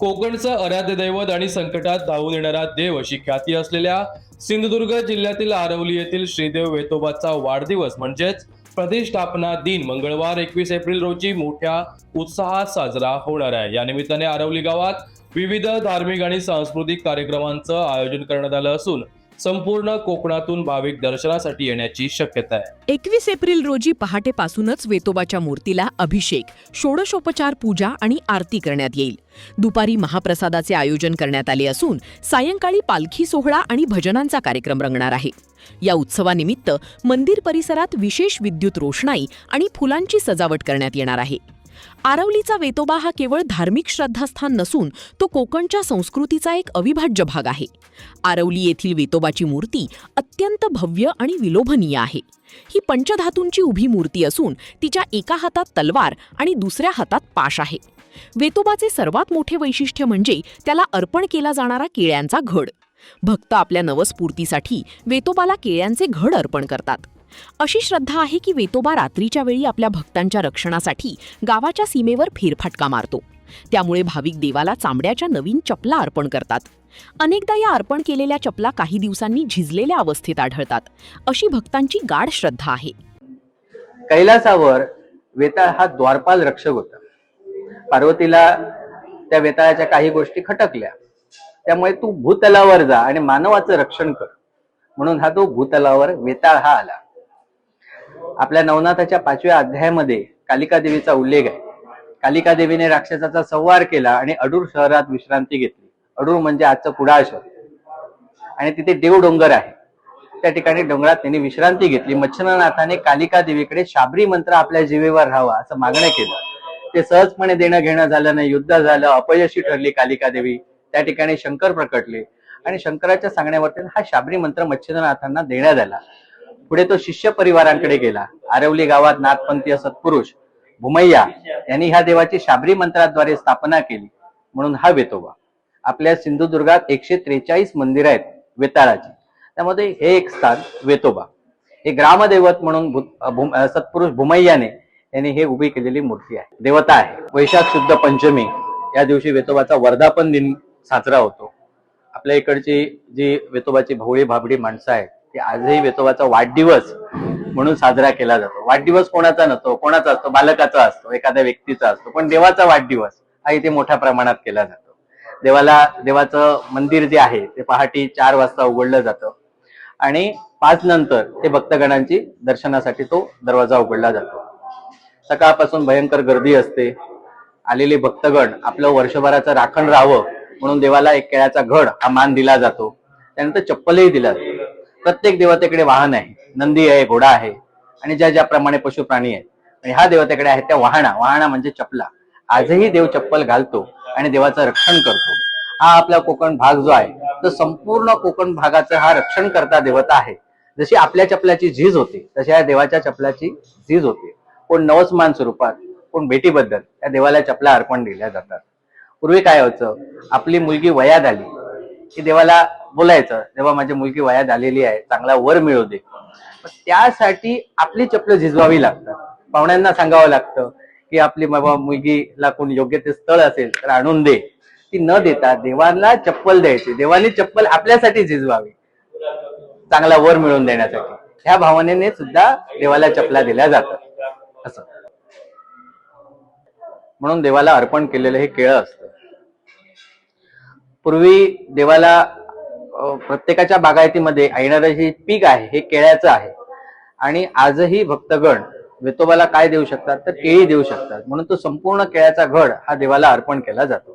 कोकणचं आराध्य दैवत आणि संकटात धावून येणारा देव अशी ख्याती असलेल्या सिंधुदुर्ग जिल्ह्यातील आरवली येथील श्रीदेव वेतोबाचा वाढदिवस म्हणजेच प्रतिष्ठापना दिन मंगळवार 21 एप्रिल रोजी मोठ्या उत्साहात साजरा होणार आहे। या निमित्ताने आरवली गावात विविध धार्मिक आणि सांस्कृतिक कार्यक्रमांचं आयोजन करण्यात आलं असून संपूर्ण कोकणातून भाविक दर्शनासाठी येण्याची शक्यता आहे। 21 एप्रिल रोजी पहाटेपासूनच वेतोबाच्या मूर्तीला अभिषेक, षोडशोपचार पूजा आणि आरती करण्यात येईल। दुपारी महाप्रसादाचे आयोजन करण्यात आले असून सायंकाळी पालखी सोहळा आणि भजनांचा कार्यक्रम रंगणार आहे। या उत्सवानिमित्त मंदिर परिसरात विशेष विद्युत रोषणाई आणि फुलांची सजावट करण्यात येणार आहे। आरवलीचा वेतोबा हा केवळ धार्मिक श्रद्धास्थान नसून तो कोकणच्या संस्कृतीचा एक अविभाज्य भाग आहे। आरवली येथील वेतोबाची मूर्ती अत्यंत भव्य आणि विलोभनीय आहे। ही पंचधातूंची उभी मूर्ती असून तिच्या एका हातात तलवार आणि दुसऱ्या हातात पाश आहे। वेतोबाचे सर्वात मोठे वैशिष्ट्य म्हणजे त्याला अर्पण केला जाणारा केळ्यांचा घड। भक्त आपल्या नवस्फूर्तीसाठी वेतोबाला केळ्यांचे घड अर्पण करतात। अशी श्रद्धा आहे की वेतोबा रात्रीच्या वेळी आपल्या भक्तांच्या रक्षणासाठी गावाच्या सीमेवर फेरफटका मारतो। त्यामुळे भाविक देवाला चामड्याच्या नवीन चपला अर्पण करतात। अनेकदा या अर्पण केलेल्या चपला काही दिवसांनी झिजलेल्या अवस्थेत आढळतात। अशी भक्तांची गाढ श्रद्धा आहे। कैलासावर वेताळ हा द्वारपाल रक्षक होता। पार्वतीला त्या वेताळाच्या काही गोष्टी खटकल्या, त्यामुळे तू भूतलावर जा आणि मानवाचं रक्षण कर म्हणून हा तो भूतलावर वेताळ हा आला। आपल्या नवनाथाच्या 5व्या अध्यायामध्ये कालिका देवीचा उल्लेख आहे। कालिका देवीने राक्षसाचा संहार केला आणि अडूर शहरात विश्रांती घेतली। अडूर म्हणजे आजचं कुडाळ शहर आणि तिथे देव डोंगर आहे। त्या ठिकाणी डोंगरात त्यांनी विश्रांती घेतली। मच्छिंद्रनाथाने कालिका देवीकडे शाबरी मंत्र आपल्या जीवेवर राहावा असं मागणं केलं। ते सहजपणे देणं घेणं झालं नाही, युद्ध झालं, अपयशी ठरली कालिका देवी। त्या ठिकाणी शंकर प्रकटले आणि शंकराच्या सांगण्यावरती हा शाबरी मंत्र मच्छिंद्रनाथांना देण्यात आला। पुढे तो शिष्य परिवारांकडे गेला। आरवली गावात नाथपंथीय सत्पुरुष भुमय्या यांनी ह्या देवाची शाबरी मंत्राद्वारे स्थापना केली म्हणून हा वेतोबा। आपल्या सिंधुदुर्गात 143 मंदिर आहेत वेताळाची, त्यामध्ये हे एक स्थान वेतोबा हे ग्रामदैवत म्हणून सत्पुरुष भुमय्याने यांनी हे उभी केलेली मूर्ती आहे, देवता आहे। वैशाख शुद्ध पंचमी या दिवशी वेतोबाचा वर्धापन दिन साजरा होतो। आपल्या इकडची जी वेतोबाची भोळी भाबडी माणसं आहेत ते आजही वेतोबाचा वाढदिवस म्हणून साजरा केला जातो। वाढदिवस कोणाचा नसतो, कोणाचा असतो, बालकाचा असतो, एखाद्या व्यक्तीचा असतो, पण देवाचा वाढदिवस हा इथे मोठ्या प्रमाणात केला जातो। देवाचं मंदिर जे आहे ते पहाटे 4 वाजता उघडलं जातं आणि 5 नंतर ते भक्तगणांची दर्शनासाठी तो दरवाजा उघडला जातो। सकाळपासून भयंकर गर्दी असते। आलेले भक्तगण आपलं वर्षभराचं राखण राहावं म्हणून देवाला एक केळ्याचा घड हा मान दिला जातो। त्यानंतर चप्पलही दिला जातो। प्रत्येक देवतेकडे वाहन आहे, नंदी आहे, घोडा आहे आणि ज्याप्रमाणे पशु प्राणी आहेत आणि हा देवतेकडे आहे त्या वाहना म्हणजे चपला। आजही देव चप्पल घालतो आणि देवाचं रक्षण करतो। हा आपला कोकण भाग जो आहे तो संपूर्ण कोकण भागाचं हा रक्षण करता देवता आहे। जशी आपल्या चपलाची झीज होते तशी या देवाच्या चपलाची झीज होते। कोण नवसमान स्वरूपात, कोण भेटीबद्दल त्या देवाला चपला अर्पण दिल्या जातात। पूर्वी काय व्हायचं, आपली मुलगी वयात आली की देवाला बोलायचं, देवा माझी मुलगी वयात आलेली आहे, चांगला वर मिळू दे। त्यासाठी आपली चप्पल झिजवावी लागतात। पाहुण्यांना सांगावं लागतं की आपली बाबा मुलगीला कोण योग्य ते स्थळ असेल तर आणून दे। ती न देता देवाला चप्पल द्यायची, देवानी चप्पल आपल्यासाठी झिजवावी, चांगला वर मिळवून देण्यासाठी। ह्या भावनेने सुद्धा देवाला चपला दिल्या जातात असं म्हणून देवाला अर्पण केलेलं हे केळं असतं। पूर्वी देवाला प्रत्येकाच्या बागायतीमध्ये येणारं हे पीक आहे हे केळ्याचं आहे आणि आजही भक्तगण वेतोबाला काय देऊ शकतात तर केळी देऊ शकतात, म्हणून तो संपूर्ण केळ्याचा घड हा देवाला अर्पण केला जातो।